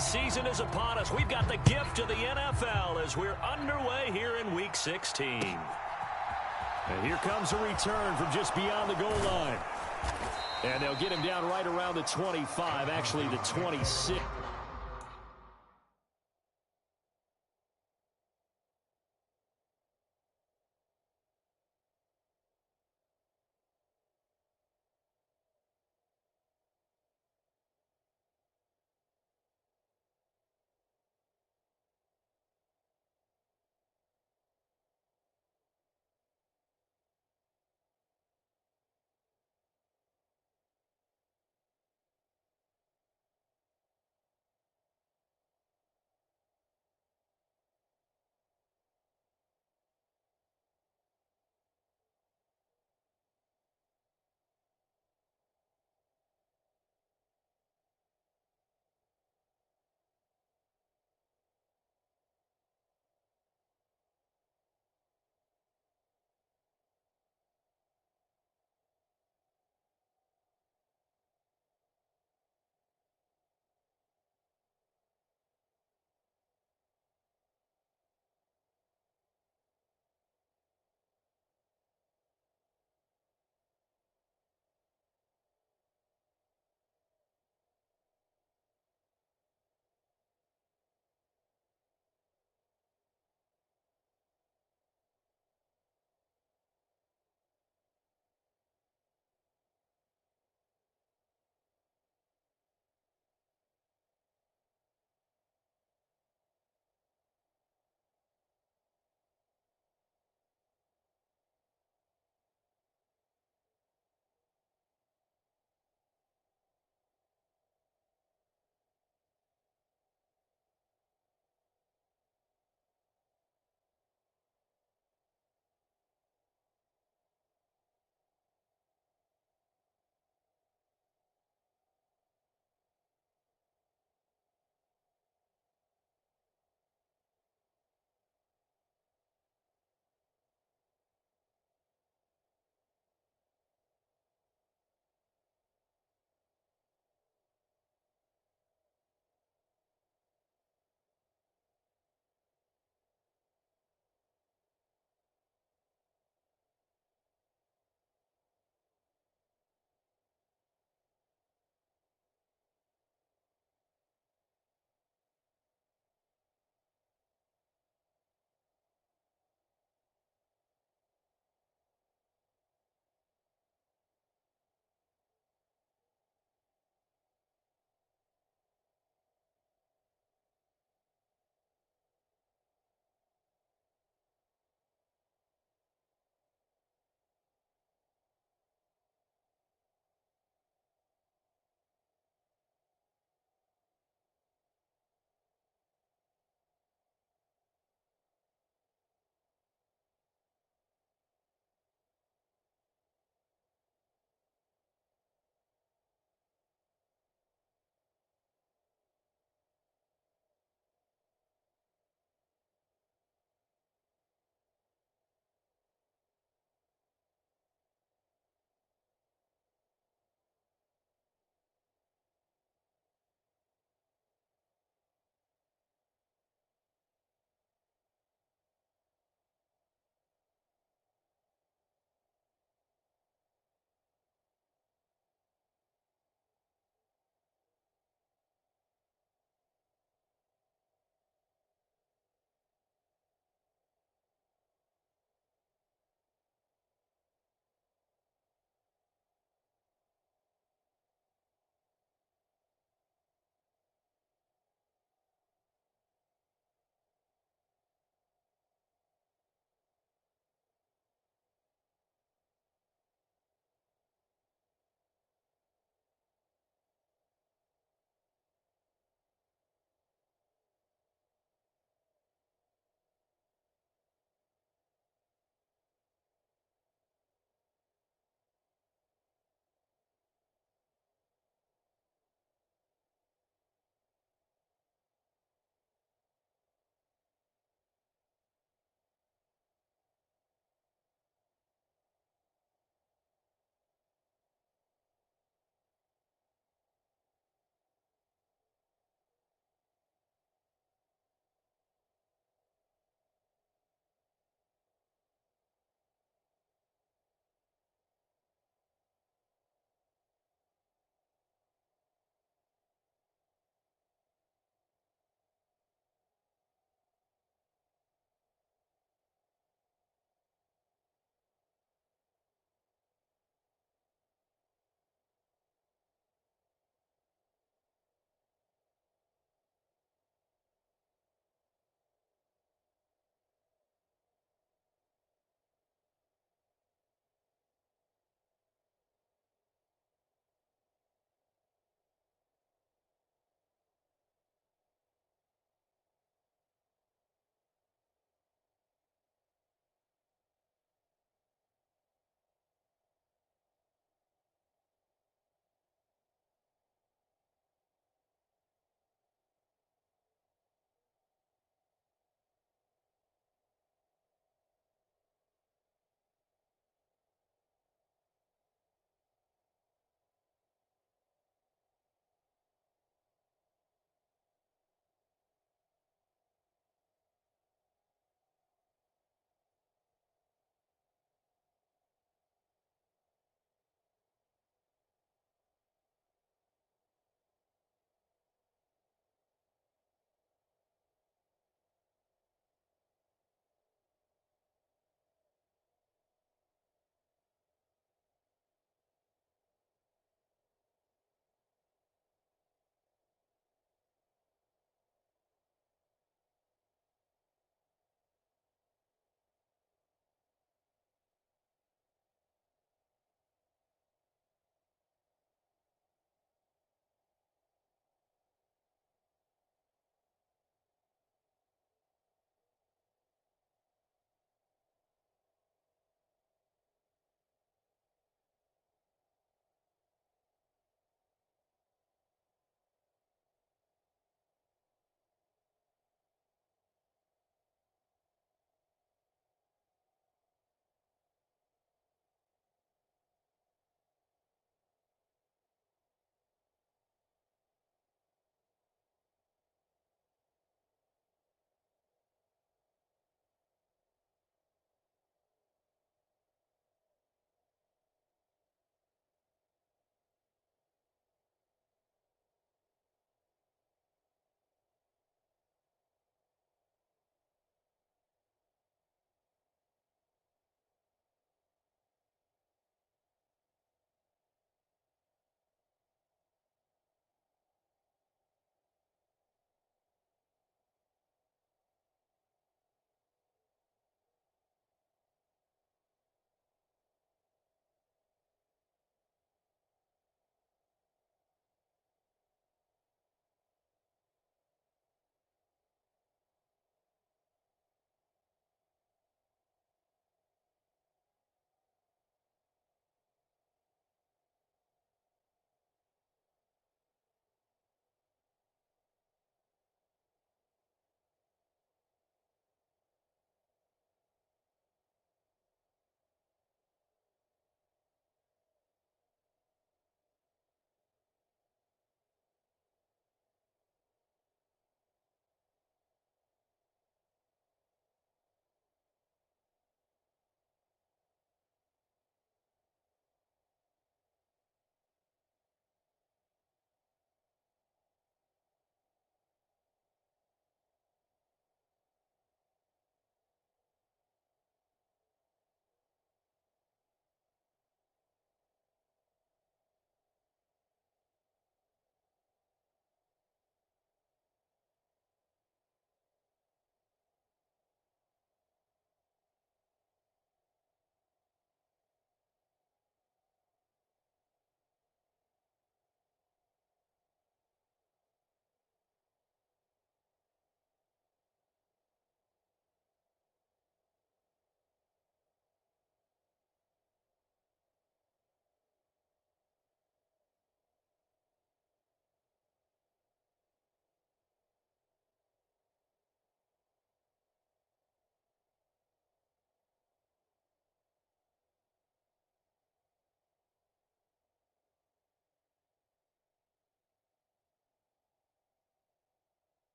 season is upon us. We've got the gift of the NFL as we're underway here in Week 16. And here comes a return from just beyond the goal line. And they'll get him down right around the 25, actually the 26.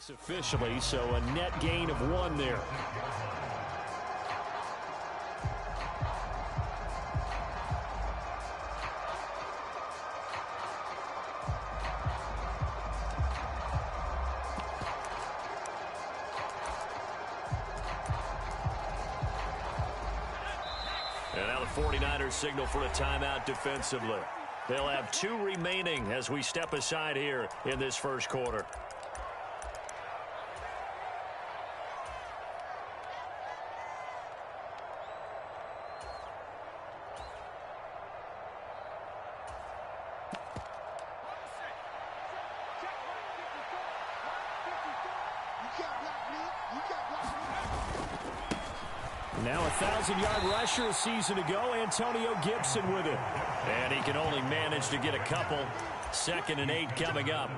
Officially, so a net gain of 1 there. And now the 49ers signal for a timeout defensively. They'll have 2 remaining as we step aside here in this first quarter. Now a 1,000-yard rusher a season ago, Antonio Gibson with it. And he can only manage to get a couple. 2nd and 8 coming up.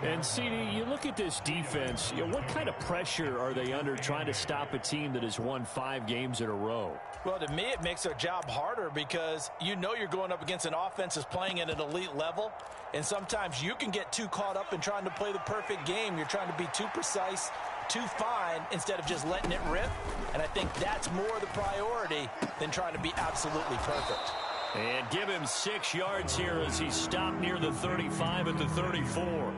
And, CD, you look at this defense, what kind of pressure are they under trying to stop a team that has won 5 games in a row? Well, to me, it makes their job harder because you know you're going up against an offense that's playing at an elite level. And sometimes you can get too caught up in trying to play the perfect game. You're trying to be too precise, too fine, instead of just letting it rip. And I think that's more the priority than trying to be absolutely perfect. And give him 6 yards here as he stopped near the 35 at the 34.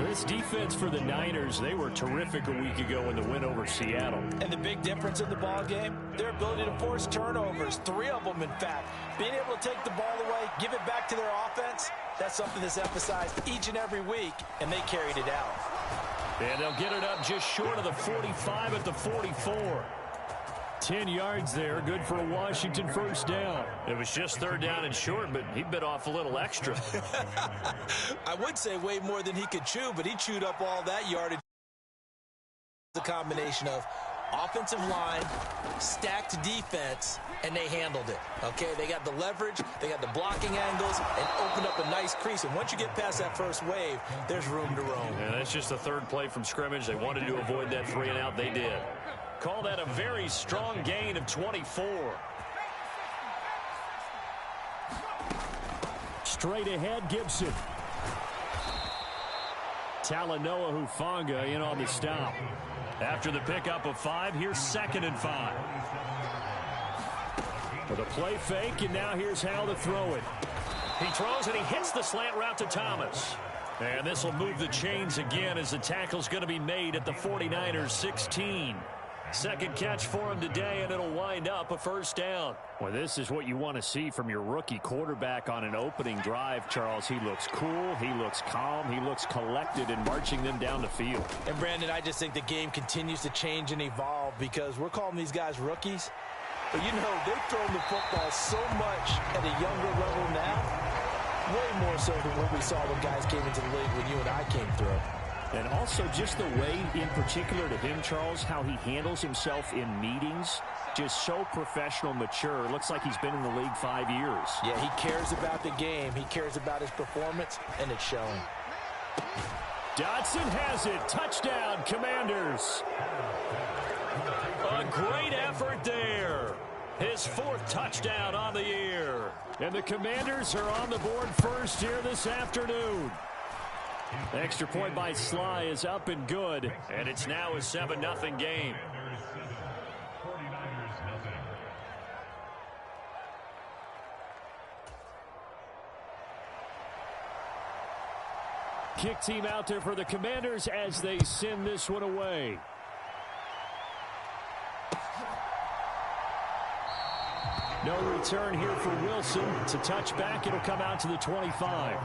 This defense for the Niners, they were terrific a week ago in the win over Seattle. And the big difference in the ball game, their ability to force turnovers, 3 of them in fact. Being able to take the ball away, give it back to their offense, that's something that's emphasized each and every week, and they carried it out. And they'll get it up just short of the 45 at the 44. 10 yards there, good for a Washington first down. It was just 3rd down and short, but he bit off a little extra. I would say way more than he could chew, but he chewed up all that yardage. The combination of offensive line, stacked defense, and they handled it. Okay, they got the leverage, they got the blocking angles, and opened up a nice crease. And once you get past that first wave, there's room to roam. And that's just the 3rd play from scrimmage. They wanted to avoid that 3 and out. They did. Call that a very strong gain of 24. Straight ahead, Gibson. Talanoa Hufanga in on the stop. After the pickup of 5, here's 2nd and 5. With a play fake, and now here's how to throw it. He throws, and he hits the slant route to Thomas. And this will move the chains again as the tackle's going to be made at the 49ers 16. 2nd catch for him today, and it'll wind up a first down. Well, this is what you want to see from your rookie quarterback on an opening drive, Charles. He looks cool, he looks calm, he looks collected in marching them down the field. And, Brandon, I just think the game continues to change and evolve because we're calling these guys rookies. But, you know, they've thrown the football so much at a younger level now, way more so than what we saw when guys came into the league when you and I came through. And also just the way, in particular to him, Charles, how he handles himself in meetings, just so professional, mature. Looks like he's been in the league 5 years. Yeah, he cares about the game. He cares about his performance, and it's showing. Dotson has it. Touchdown, Commanders. A great effort there. His 4th touchdown on the year. And the Commanders are on the board first here this afternoon. The extra point by Sly is up and good, and it's now a 7-0 game. Kick team out there for the Commanders as they send this one away. No return here for Wilson. It's a touchback. It'll come out to the 25.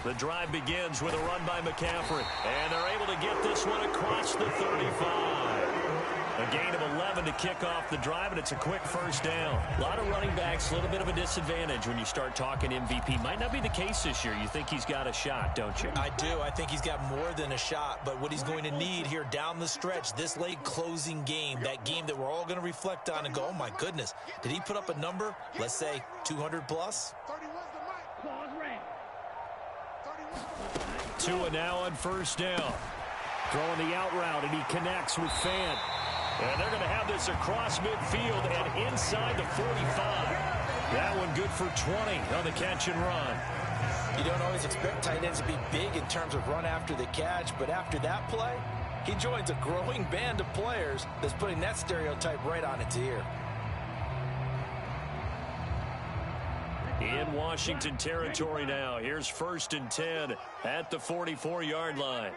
The drive begins with a run by McCaffrey, and they're able to get this one across the 35. A gain of 11 to kick off the drive, and it's a quick first down. A lot of running backs, a little bit of a disadvantage when you start talking MVP. Might not be the case this year. You think he's got a shot, don't you? I do. I think he's got more than a shot, but what he's going to need here down the stretch, this late closing game, that game that we're all going to reflect on and go, oh my goodness, did he put up a number, let's say 200 plus? Tua now on first down. Throwing the out route, and he connects with Fant. And they're going to have this across midfield and inside the 45. That one good for 20 on the catch and run. You don't always expect tight ends to be big in terms of run after the catch, but after that play, he joins a growing band of players that's putting that stereotype right on its ear. In Washington territory now. Here's 1st and 10 at the 44-yard line.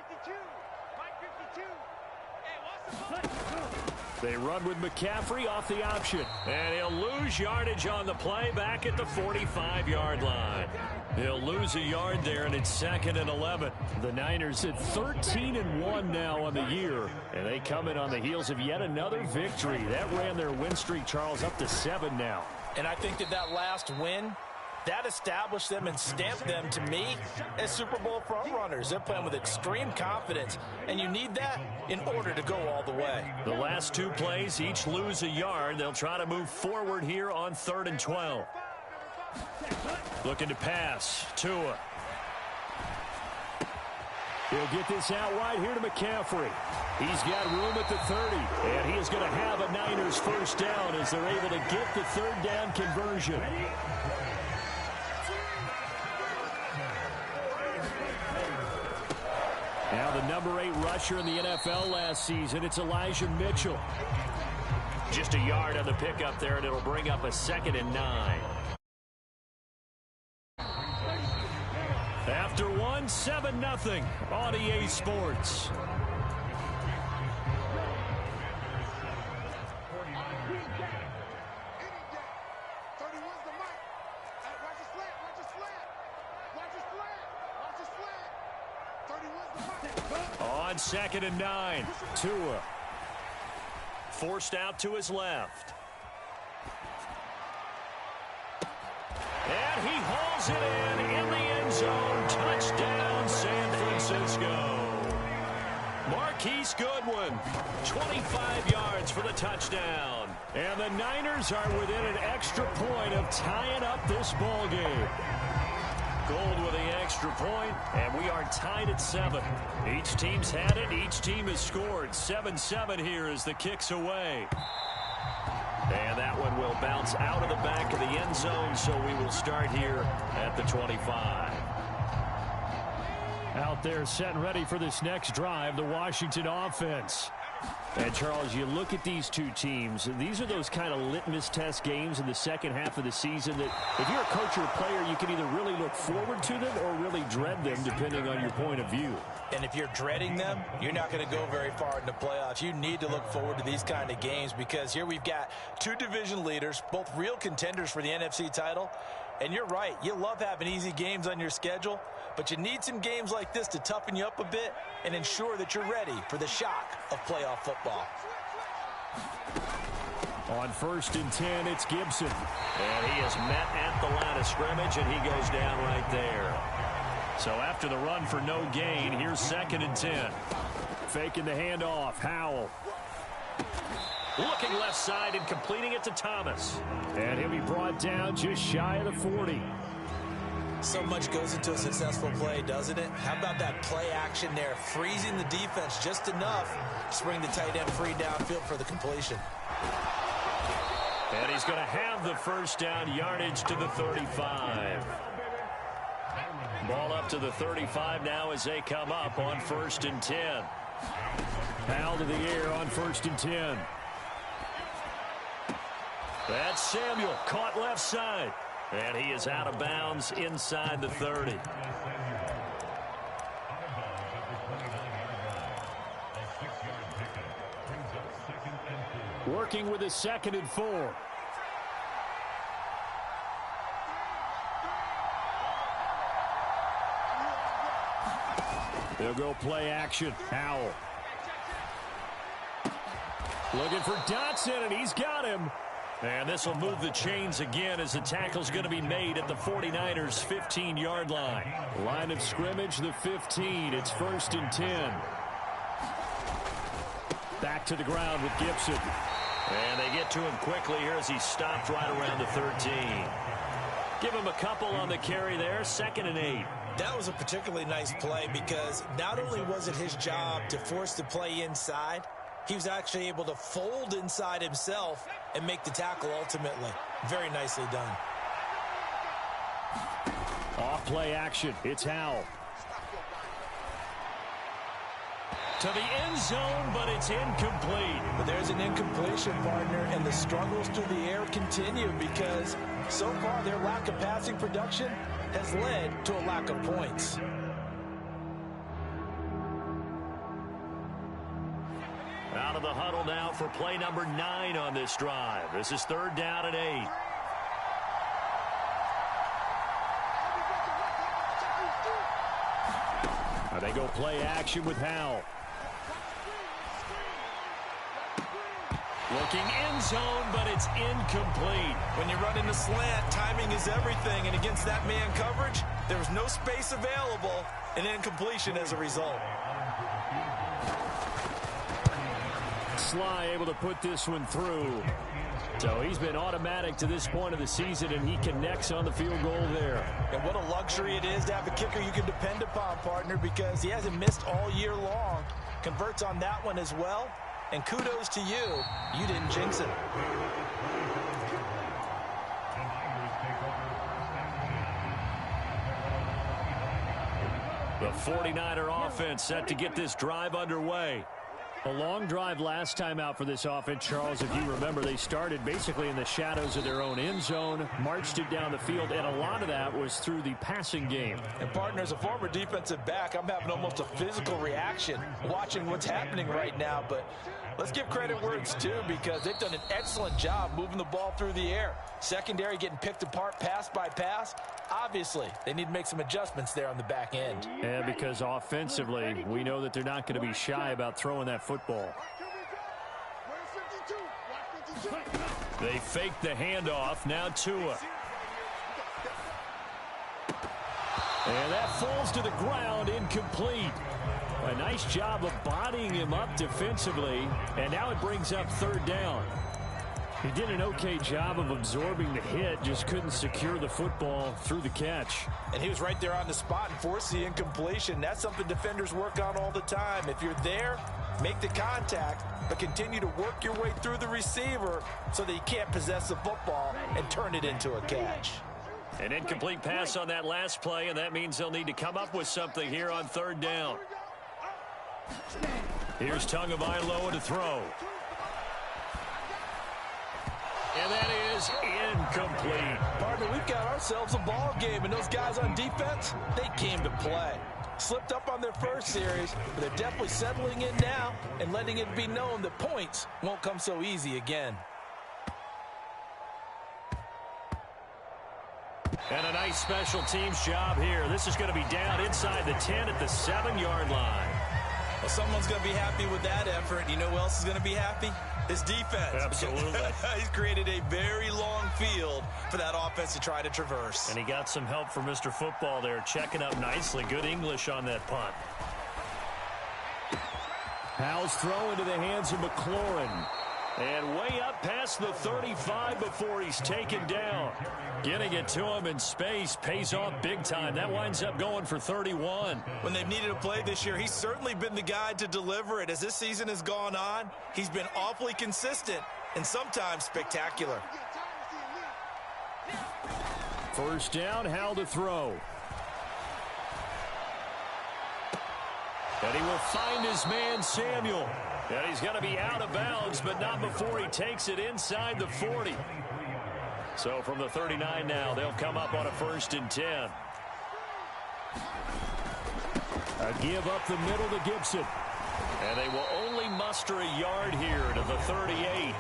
They run with McCaffrey off the option. And he'll lose yardage on the play back at the 45-yard line. He'll lose a yard there, and it's 2nd and 11. The Niners at 13-1 now on the year. And they come in on the heels of yet another victory. That ran their win streak, Charles, up to 7 now. And I think that last win, that established them and stamped them, to me, as Super Bowl front runners. They're playing with extreme confidence, and you need that in order to go all the way. The last 2 plays, each lose a yard. They'll try to move forward here on 3rd and 12. Looking to pass. Tua. He'll get this out wide here to McCaffrey. He's got room at the 30, and he is going to have a Niners first down as they're able to get the 3rd down conversion. Now the number 8 rusher in the NFL last season, it's Elijah Mitchell. Just a yard on the pickup there, and it'll bring up a 2nd and 9. After 1, 7-0 on EA Sports. On 2nd and 9, Tua forced out to his left. And he hauls it in the end zone. Touchdown, San Francisco. Marquise Goodwin, 25 yards for the touchdown. And the Niners are within an extra point of tying up this ball game. Gold with the extra point, and we are tied at 7. Each team's had it. Each team has scored. 7-7 here as the kick's away. And that one will bounce out of the back of the end zone, so we will start here at the 25. Out there set and ready for this next drive, the Washington offense. And, Charles, you look at these two teams, these are those kind of litmus test games in the second half of the season that if you're a coach or a player, you can either really look forward to them or really dread them, depending on your point of view. And if you're dreading them, you're not going to go very far in the playoffs. You need to look forward to these kind of games because here we've got 2 division leaders, both real contenders for the NFC title. And you're right, you love having easy games on your schedule, but you need some games like this to toughen you up a bit and ensure that you're ready for the shock of playoff football. On 1st and 10, it's Gibson. And he is met at the line of scrimmage, and he goes down right there. So after the run for no gain, here's 2nd and 10. Faking the handoff, Howell. Looking left side and completing it to Thomas. And he'll be brought down just shy of the 40. So much goes into a successful play, doesn't it? How about that play action there, freezing the defense just enough to bring the tight end free downfield for the completion. And he's going to have the first down, yardage to the 35. Ball up to the 35 now as they come up on 1st and 10. Foul to the air on 1st and 10. That's Samuel, caught left side. And he is out of bounds inside the 30. Working with a 2nd and 4. They'll go play action. Howell. Looking for Dotson, and he's got him. And this will move the chains again as the tackle's going to be made at the 49ers' 15-yard line. Line of scrimmage, the 15. It's 1st and 10. Back to the ground with Gibson. And they get to him quickly here as he stopped right around the 13. Give him a couple on the carry there. 2nd and 8. That was a particularly nice play because not only was it his job to force the play inside, he was actually able to fold inside himself and make the tackle ultimately. Very nicely done. Off play action. It's Howell. To the end zone, but it's incomplete. But there's an incompletion, partner, and the struggles through the air continue because so far their lack of passing production has led to a lack of points. Out of the huddle now for play number 9 on this drive. This is 3rd down and 8. Now they go play action with Howell. Looking end zone, but it's incomplete. When you run in the slant, timing is everything, and against that man coverage, there was no space available, and incompletion as a result. Sly able to put this one through. So he's been automatic to this point of the season, and he connects on the field goal there. And what a luxury it is to have a kicker you can depend upon, partner, because he hasn't missed all year long. Converts on that one as well. And kudos to you. You didn't jinx it. The 49er offense set to get this drive underway. A long drive last time out for this offense, Charles. If you remember, they started basically in the shadows of their own end zone, marched it down the field, and a lot of that was through the passing game. And, partner, as a former defensive back, I'm having almost a physical reaction watching what's happening right now. But let's give credit where it's due because they've done an excellent job moving the ball through the air. Secondary getting picked apart pass by pass. Obviously, they need to make some adjustments there on the back end. And because offensively, we know that they're not going to be shy about throwing that football. They fake the handoff. Now Tua. And that falls to the ground, incomplete. A nice job of bodying him up defensively. And now it brings up 3rd down. He did an okay job of absorbing the hit, just couldn't secure the football through the catch. And he was right there on the spot and forced the incompletion. That's something defenders work on all the time. If you're there, make the contact, but continue to work your way through the receiver so that you can't possess the football and turn it into a catch. An incomplete pass on that last play, and that means they'll need to come up with something here on 3rd down. Here's Tagovailoa to throw. And that is incomplete. Partner, we've got ourselves a ball game, and those guys on defense, they came to play. Slipped up on their first series, but they're definitely settling in now and letting it be known that points won't come so easy again. And a nice special teams job here. This is going to be down inside the 10 at the 7-yard line. Well, someone's going to be happy with that effort. You know who else is going to be happy? His defense. Absolutely. He's created a very long field for that offense to try to traverse. And he got some help from Mr. Football there, checking up nicely. Good English on that punt. Howell's throw into the hands of McLaurin. And way up past the 35 before he's taken down. Getting it to him in space pays off big time. That winds up going for 31. When they've needed a play this year, he's certainly been the guy to deliver it. As this season has gone on, he's been awfully consistent and sometimes spectacular. 1st down, Howell to throw. And he will find his man, Samuel. And he's going to be out of bounds, but not before he takes it inside the 40. So from the 39 now, they'll come up on a 1st and 10. A give up the middle to Gibson. And they will only muster a yard here to the 38.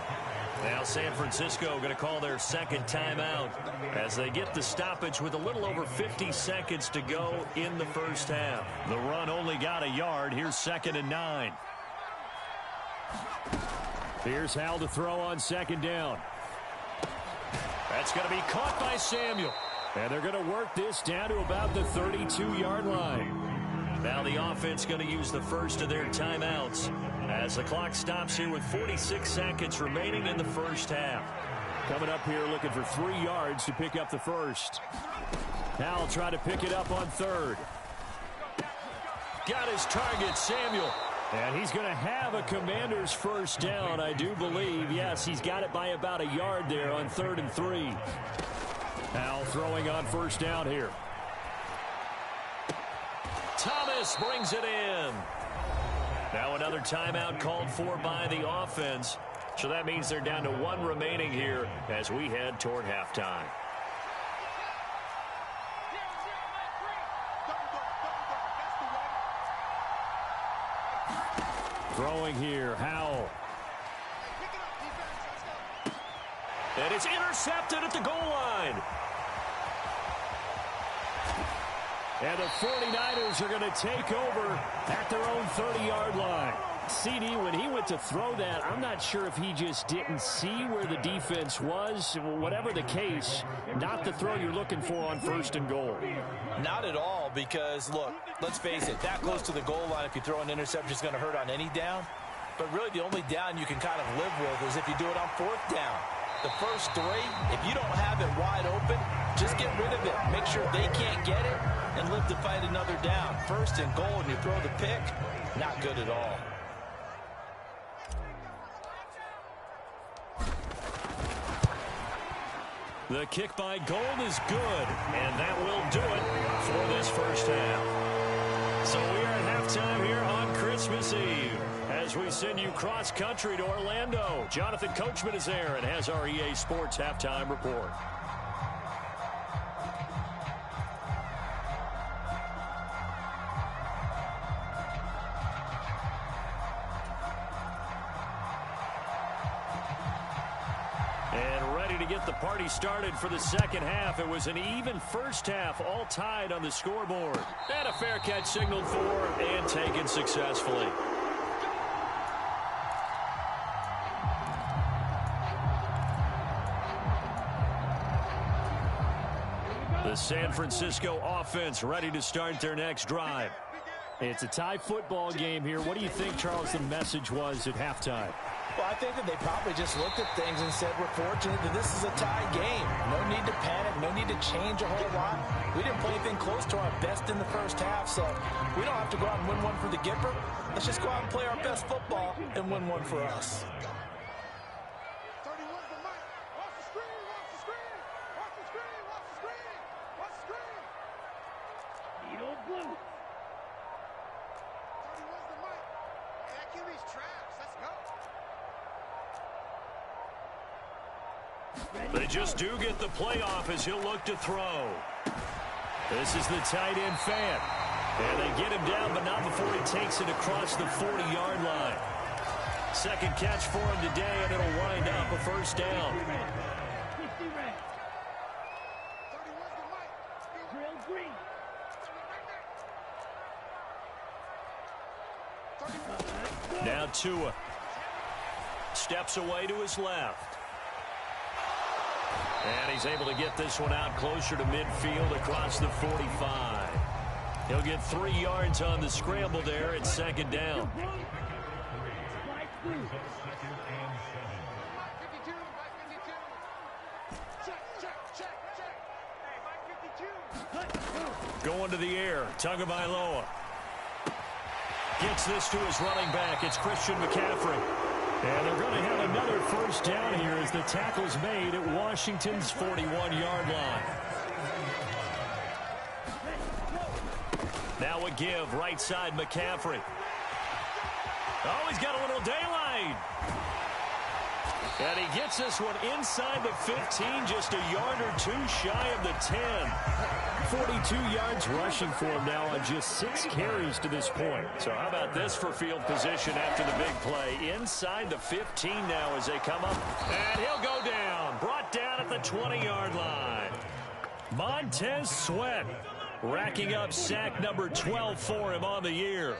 Now San Francisco going to call their 2nd timeout as they get the stoppage with a little over 50 seconds to go in the 1st half. The run only got a yard. Here's 2nd and 9. Here's Hal to throw on second down. That's going to be caught by Samuel. And they're going to work this down to about the 32-yard line. Now the offense going to use the first of their timeouts as the clock stops here with 46 seconds remaining in the first half. Coming up here looking for 3 yards to pick up the first. Hal trying to pick it up on third. Got his target, Samuel. And he's going to have a Commander's first down, I do believe. Yes, he's got it by about a yard there on 3rd and 3. Hal throwing on first down here. Thomas brings it in. Now another timeout called for by the offense. So that means they're down to 1 remaining here as we head toward halftime. Throwing here, Howell. And it's intercepted at the goal line. And the 49ers are going to take over at their own 30-yard line. CD, when he went to throw that, I'm not sure if he just didn't see where the defense was. Whatever the case, not the throw you're looking for on 1st and goal. Not at all, because, look, let's face it, that close to the goal line, if you throw an interception, is going to hurt on any down. But really the only down you can kind of live with is if you do it on 4th down. The first 3, if you don't have it wide open, just get rid of it. Make sure they can't get it and live to fight another down. 1st and goal, and you throw the pick, not good at all. The kick by Gold is good, and that will do it for this first half. So we are at halftime here on Christmas Eve as we send you cross-country to Orlando. Jonathan Coachman is there and has our EA Sports halftime report. Get the party started for the second half. It was an even first half, all tied on the scoreboard. And a fair catch signaled for and taken successfully. The San Francisco offense ready to start their next drive. It's a tie football game here. What do you think, Charles, the message was at halftime? Well, I think that they probably just looked at things and said, we're fortunate that this is a tie game. No need to panic. No need to change a whole lot. We didn't play anything close to our best in the first half, so we don't have to go out and win one for the Gipper. Let's just go out and play our best football and win one for us. They just do get the playoff as he'll look to throw. This is the tight end Fan. And they get him down, but not before he takes it across the 40-yard line. Second catch for him today, and it'll wind up a first down. Now Tua steps away to his left. And he's able to get this one out closer to midfield across the 45. He'll get 3 yards on the scramble there at second down. Going to the air, Tagovailoa. Gets this to his running back. It's Christian McCaffrey. And they're going to have another first down here as the tackle's made at Washington's 41-yard line. Now a give, right side McCaffrey. Oh, he's got a little daylight. And he gets this one inside the 15, just a yard or two shy of the 10. 42 yards rushing for him now on just 6 carries to this point. So how about this for field position after the big play? Inside the 15 now as they come up. And he'll go down. Brought down at the 20-yard line. Montez Sweat racking up sack number 12 for him on the year.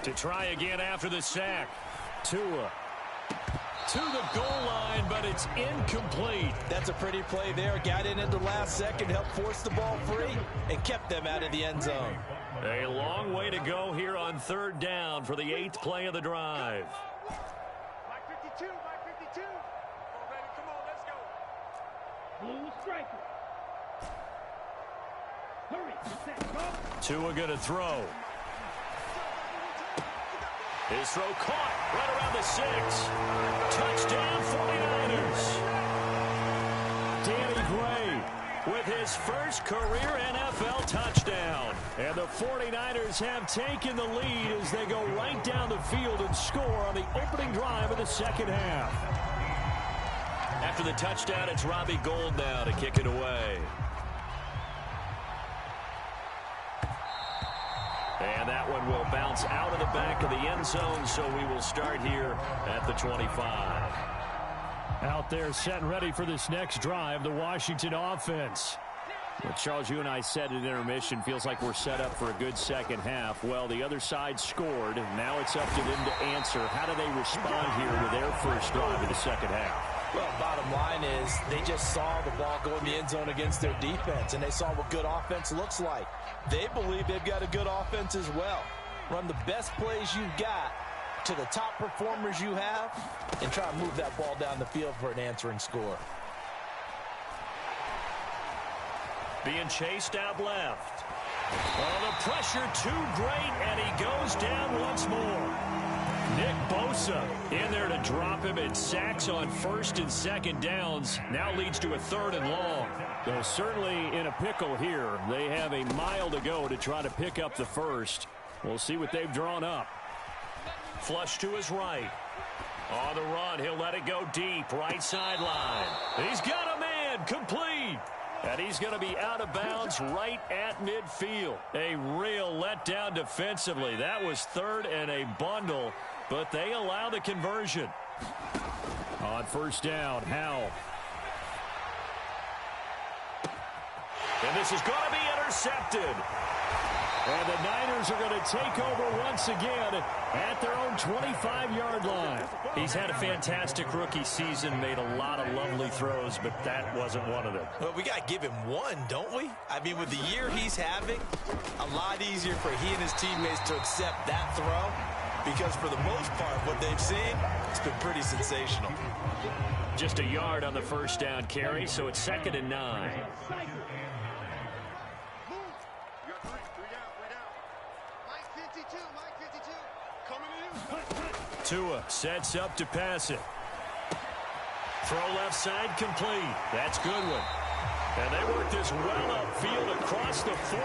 To try again after the sack. Tua to the goal line, but it's incomplete. That's a pretty play there. Got in at the last second, helped force the ball free, and kept them out of the end zone. A long way to go here on third down for the 8th play of the drive. Mike 52, Mike 52. Already, come on, let's go. Blue striker. Hurry, Tua going to throw. His throw caught right around the 6. Touchdown 49ers. Danny Gray with his first career NFL touchdown. And the 49ers have taken the lead as they go right down the field and score on the opening drive of the second half. After the touchdown, it's Robbie Gould now to kick it away. And that one will bounce out of the back of the end zone, so we will start here at the 25. Out there set and ready for this next drive, the Washington offense. Well, Charles, you and I said at intermission, feels like we're set up for a good second half. Well, the other side scored. Now it's up to them to answer. How do they respond here with their first drive of the second half? Well, bottom line is they just saw the ball go in the end zone against their defense, and they saw what good offense looks like. They believe they've got a good offense as well. Run the best plays you've got to the top performers you have and try to move that ball down the field for an answering score. Being chased out left. Oh, the pressure too great, and he goes down once more. Nick Bosa in there to drop him, and sacks on first and second downs now leads to a 3rd and long. Though certainly in a pickle here. They have a mile to go to try to pick up the first. We'll see what they've drawn up. Flush to his right. On the run, he'll let it go deep, right sideline. He's got a man, complete. And he's going to be out of bounds right at midfield. A real letdown defensively. That was 3rd and a bundle, but they allow the conversion. On first down, Howell. And this is going to be intercepted. And the Niners are going to take over once again at their own 25-yard line. He's had a fantastic rookie season, made a lot of lovely throws, but that wasn't one of them. Well, we got to give him one, don't we? I mean, with the year he's having, a lot easier for he and his teammates to accept that throw, because for the most part, what they've seen, it's been pretty sensational. Just a yard on the first down carry, so it's 2nd and 9. Tua sets up to pass it. Throw left side complete. That's good one. And they work this well upfield across the 45.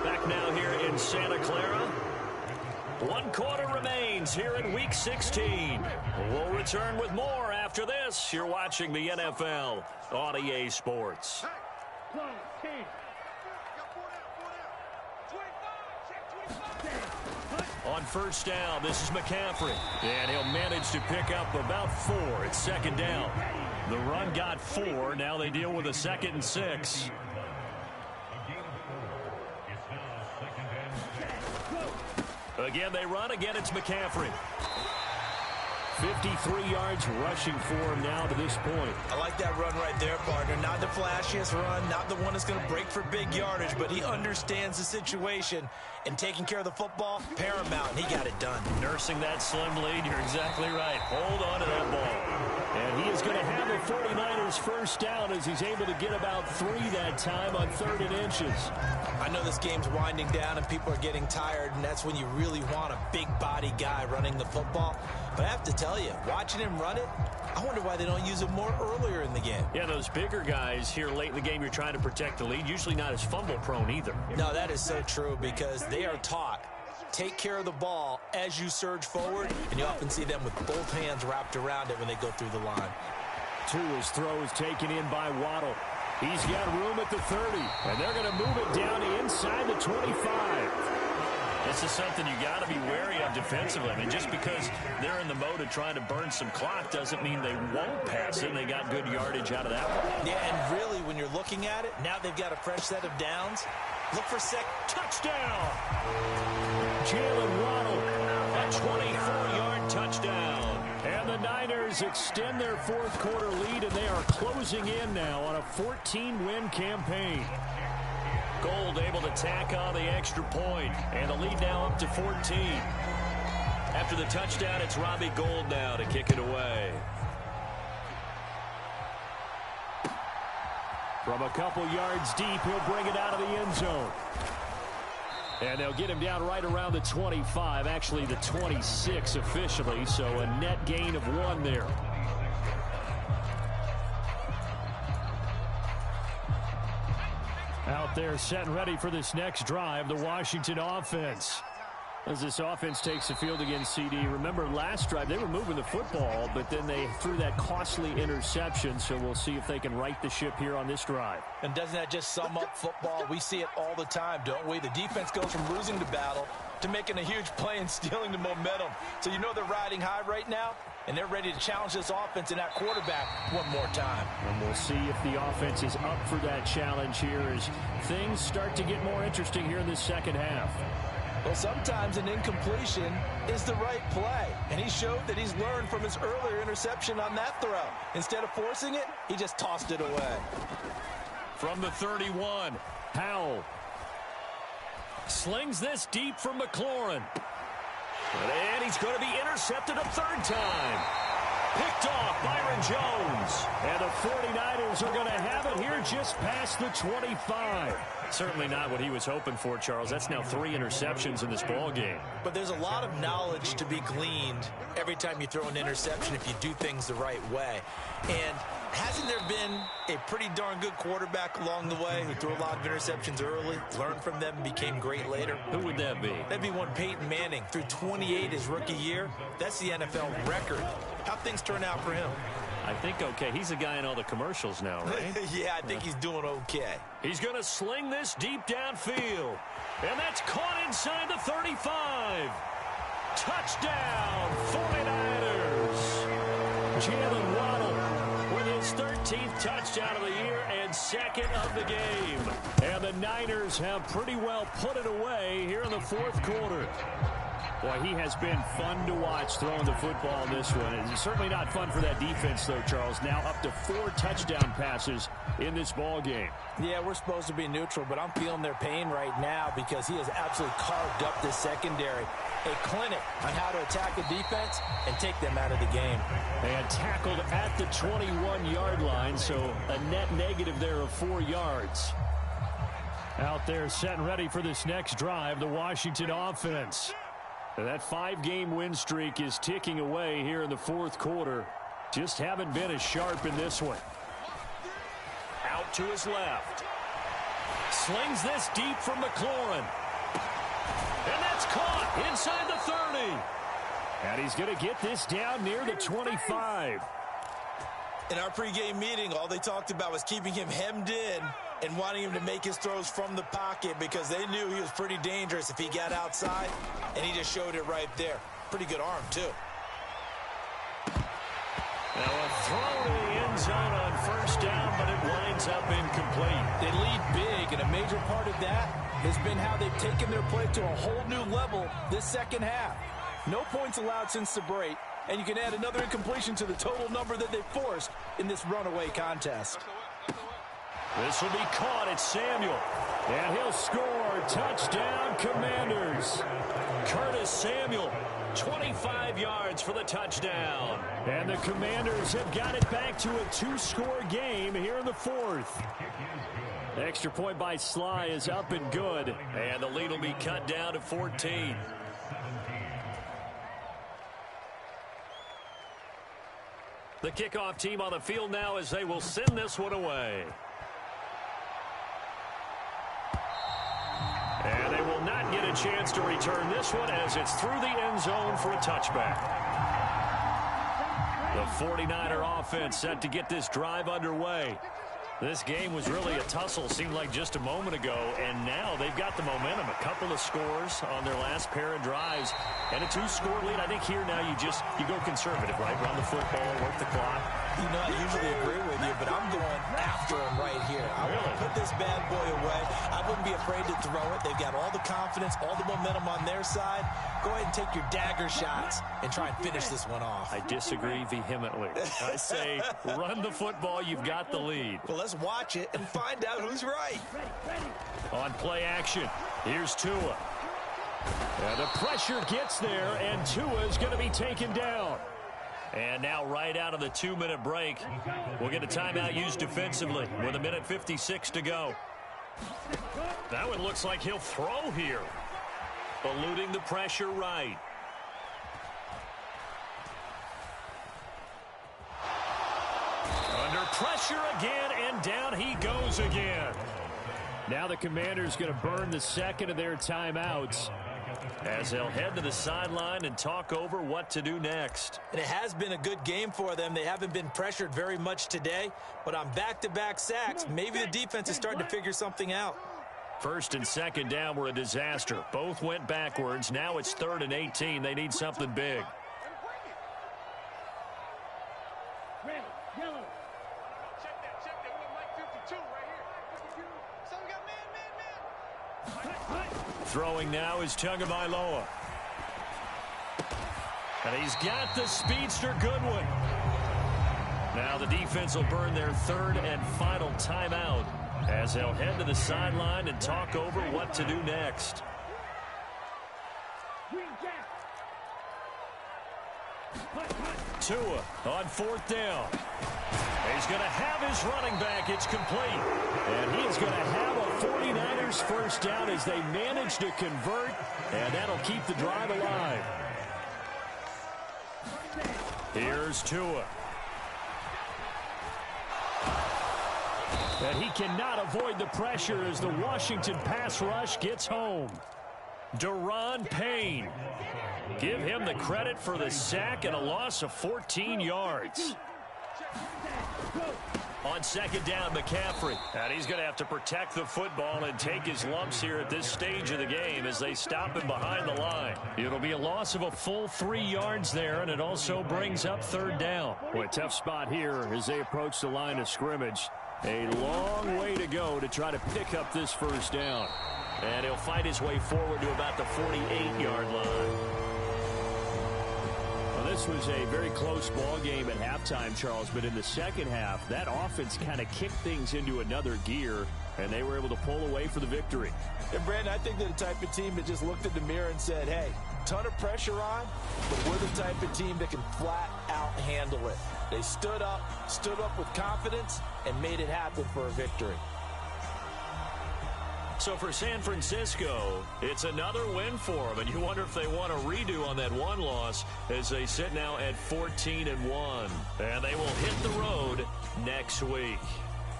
Back now here in Santa Clara. 1 quarter remains here in Week 16. We'll return with more after this. You're watching the NFL on EA Sports. On first down, this is McCaffrey. And he'll manage to pick up about 4. It's 2nd down. The run got 4. Now they deal with a 2nd and 6. Again, they run. Again, it's McCaffrey. 53 yards rushing for him now to this point. I like that run right there, partner. Not the flashiest run, not the one that's going to break for big yardage, but he understands the situation, and taking care of the football, paramount, and he got it done. Nursing that slim lead, you're exactly right. Hold on to that ball. And he is going to have the 49ers first down as he's able to get about 3 that time on 3rd and inches. I know this game's winding down and people are getting tired, and that's when you really want a big body guy running the football. But I have to tell you, watching him run it, I wonder why they don't use it more earlier in the game. Yeah, those bigger guys here late in the game, you're trying to protect the lead, usually not as fumble prone either. No, that is so true, because they are taught, take care of the ball as you surge forward, and you often see them with both hands wrapped around it when they go through the line. Tua's throw is taken in by Waddle. He's got room at the 30, and they're going to move it down to inside the 25. This is something you got to be wary of defensively. I mean, just because they're in the mode of trying to burn some clock doesn't mean they won't pass it. And they got good yardage out of that one. Yeah, and really, when you're looking at it, now they've got a fresh set of downs. Look for touchdown. Jalen Waddle, a 24-yard touchdown. And the Niners extend their fourth quarter lead, and they are closing in now on a 14-win campaign. Gold able to tack on the extra point, and the lead now up to 14. After the touchdown, it's Robbie Gould now to kick it away. From a couple yards deep, he'll bring it out of the end zone. And they'll get him down right around the 25, actually the 26 officially, so a net gain of 1 there. Out there set and ready for this next drive, the Washington offense. As this offense takes the field against CD, remember last drive they were moving the football, but then they threw that costly interception, so we'll see if they can right the ship here on this drive. And doesn't that just sum up football? We see it all the time, don't we? The defense goes from losing the battle to making a huge play and stealing the momentum. So you know they're riding high right now, and they're ready to challenge this offense and that quarterback one more time. And we'll see if the offense is up for that challenge here as things start to get more interesting here in this second half. Well, sometimes an incompletion is the right play, and he showed that he's learned from his earlier interception on that throw. Instead of forcing it, he just tossed it away. From the 31, Howell slings this deep from McLaurin. And he's going to be intercepted a third time. Picked off Byron Jones. And the 49ers are going to have it here just past the 25. Certainly not what he was hoping for, Charles. That's now 3 interceptions in this ball game. But there's a lot of knowledge to be gleaned every time you throw an interception if you do things the right way. And hasn't there been a pretty darn good quarterback along the way who threw a lot of interceptions early, learned from them, and became great later? Who would that be? That'd be one Peyton Manning. Threw 28 his rookie year. That's the NFL record. How'd things turn out for him? I think okay. He's a guy in all the commercials now, right? Yeah, I think he's doing okay. He's going to sling this deep downfield. And that's caught inside the 35. Touchdown, 49ers. Jalen Waddle with his 13th touchdown of the year and second of the game. And the Niners have pretty well put it away here in the fourth quarter. Boy, he has been fun to watch throwing the football in this one. It's certainly not fun for that defense, though, Charles. Now up to 4 touchdown passes in this ball game. Yeah, we're supposed to be neutral, but I'm feeling their pain right now because he has absolutely carved up this secondary. A clinic on how to attack a defense and take them out of the game. And tackled at the 21-yard line, so a net negative there of 4 yards. Out there set and ready for this next drive, the Washington offense. That 5-game win streak is ticking away here in the fourth quarter. Just haven't been as sharp in this one. Out to his left. Slings this deep from McLaurin. And that's caught inside the 30. And he's going to get this down near the 25. In our pregame meeting, all they talked about was keeping him hemmed in and wanting him to make his throws from the pocket because they knew he was pretty dangerous if he got outside, and he just showed it right there. Pretty good arm, too. Now a throw to the end zone on first down, but it winds up incomplete. They lead big, and a major part of that has been how they've taken their play to a whole new level this second half. No points allowed since the break, and you can add another incompletion to the total number that they've forced in this runaway contest. This will be caught. It's Samuel. And he'll score. Touchdown, Commanders. Curtis Samuel, 25 yards for the touchdown. And the Commanders have got it back to a 2-score game here in the fourth. Extra point by Sly is up and good. And the lead will be cut down to 14. The kickoff team on the field now as they will send this one away. And they will not get a chance to return this one as it's through the end zone for a touchback. The 49er offense set to get this drive underway. This game was really a tussle, seemed like just a moment ago, and now they've got the momentum. A couple of scores on their last pair of drives, and a 2-score lead. I think here now you go conservative, right? Run the football, work the clock. You know, I usually agree with you, but I'm going after him right here. I want to put this bad boy away. I wouldn't be afraid to throw it. They've got all the confidence, all the momentum on their side. Go ahead and take your dagger shots and try and finish this one off. I disagree vehemently. I say run the football. You've got the lead. Well, let's watch it and find out who's right. On play action, here's Tua. And the pressure gets there, and Tua is going to be taken down. And now right out of the 2-minute break, we'll get a timeout used defensively with 1:56 to go. That one looks like he'll throw here. Eluding the pressure right. Under pressure again, and down he goes again. Now the Commanders going to burn the second of their timeouts as they'll head to the sideline and talk over what to do next. And it has been a good game for them. They haven't been pressured very much today, but on back-to-back sacks, maybe the defense is starting to figure something out. First and second down were a disaster. Both went backwards. Now it's 3rd and 18. They need something big. Throwing now is Tagovailoa. And he's got the speedster Goodwin. Now the defense will burn their 3rd and final timeout as they'll head to the sideline and talk over what to do next. Tua on 4th down. He's going to have his running back. It's complete. And he is going to have a 49ers first down as they manage to convert, and that'll keep the drive alive. Here's Tua. And he cannot avoid the pressure as the Washington pass rush gets home. Daron Payne. Give him the credit for the sack and a loss of 14 yards. On 2nd down, McCaffrey. And he's going to have to protect the football and take his lumps here at this stage of the game as they stop him behind the line. It'll be a loss of a full 3 yards there, and it also brings up 3rd down. Boy, tough spot here as they approach the line of scrimmage. A long way to go to try to pick up this first down. And he'll fight his way forward to about the 48-yard line. This was a very close ball game at halftime, Charles, but in the second half, that offense kind of kicked things into another gear, and they were able to pull away for the victory. And, Brandon, I think they're the type of team that just looked in the mirror and said, hey, ton of pressure on, but we're the type of team that can flat out handle it. They stood up with confidence, and made it happen for a victory. So for San Francisco, it's another win for them, and you wonder if they want a redo on that one loss as they sit now at 14-1. And they will hit the road next week.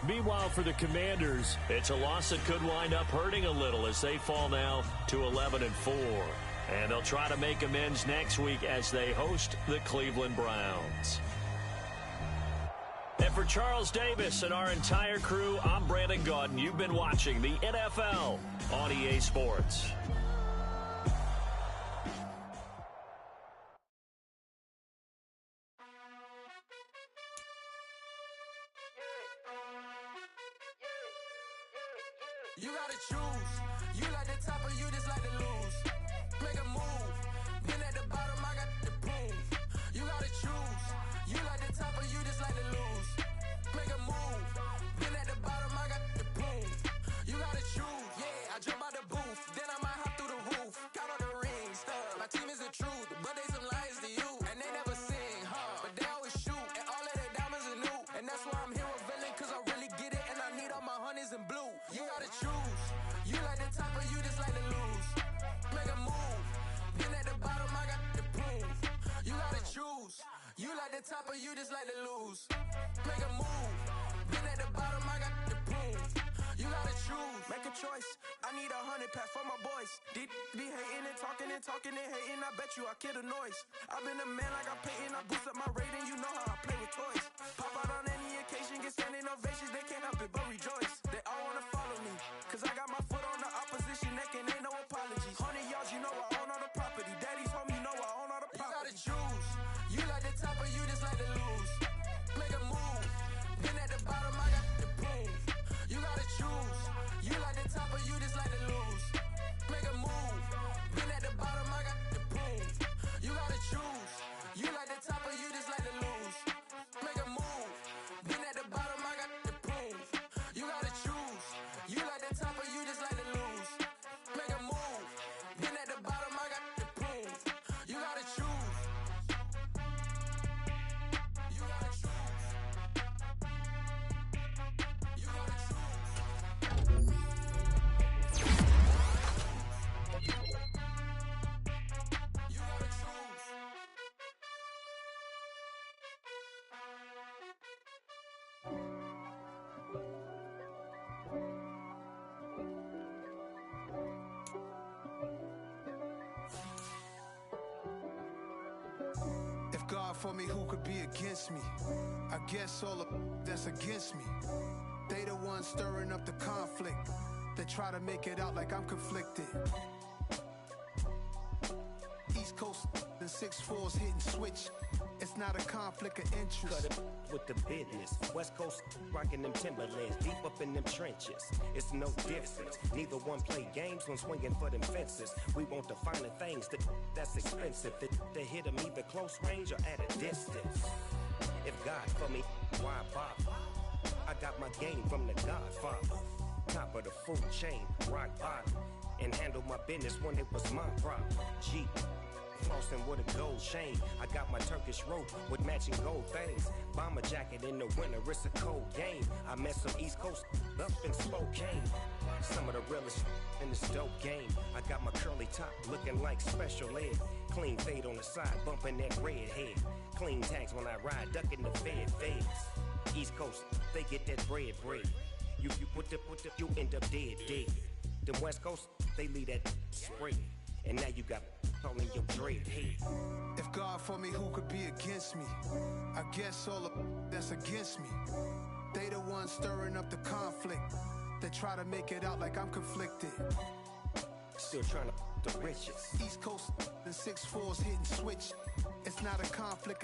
Meanwhile, for the Commanders, it's a loss that could wind up hurting a little as they fall now to 11-4. And they'll try to make amends next week as they host the Cleveland Browns. And for Charles Davis and our entire crew, I'm Brandon Gaudin. You've been watching the NFL on EA Sports. You gotta choose. You like the top or you just like to lose. Make a move. Been at the bottom, I got the proof. You gotta choose. You like the top or you just like to lose. Make a move. Been at the bottom, I got the proof. You gotta choose. Yeah, I jump out the booth. Then I might hop through the roof. Count on the rings. My team is the truth, but they some liars to you. And they never sing, but they always shoot. And all of their diamonds are new. And that's why I'm here with villain, cause I really get it. And I need all my honeys in blue. You gotta choose. You like the top or you just like to lose. Make a move. Been at the bottom, I got the proof. You gotta choose. You like the top or you just like to lose. Make a move. Been at the bottom, I got the proof. You gotta choose. Make a choice. I need 100 pack for my boys. Deep be hating and talking and hating. I bet you I kill the noise. I've been a man like I'm Peyton. I boost up my rating. You know how I play with toys. Pop out on any occasion, get standing ovations. They can't help it. for me, who could be against me? I guess all of that's against me. They the ones stirring up the conflict. They try to make it out like I'm conflicted. East Coast and 6'4's hitting switch. It's not a conflict of interest. Cut it with the business. West Coast rocking them Timberlands, deep up in them trenches. It's no difference. Neither one play games when swinging for them fences. We want the finer things that's expensive. They hit them either close range or at a distance. If God for me, why bother? I got my game from the Godfather. Top of the food chain, rock bottom. And handle my business when it was my problem. G. Flossing with a gold chain. I got my Turkish rope with matching gold things. Bomber jacket in the winter, it's a cold game. I met some East Coast up in Spokane. Some of the realest in this dope game. I got my curly top looking like special ed. Clean fade on the side, bumping that red head. Clean tags when I ride, ducking the feds. East Coast, they get that bread. You put the, you end up dead. Them West Coast, they leave that spray. And now you got calling your dread head. If God for me, who could be against me? I guess all of that's against me. They the ones stirring up the conflict. They try to make it out like I'm conflicted. Still trying to the riches. East Coast and 6'4's hitting switch. It's not a conflict of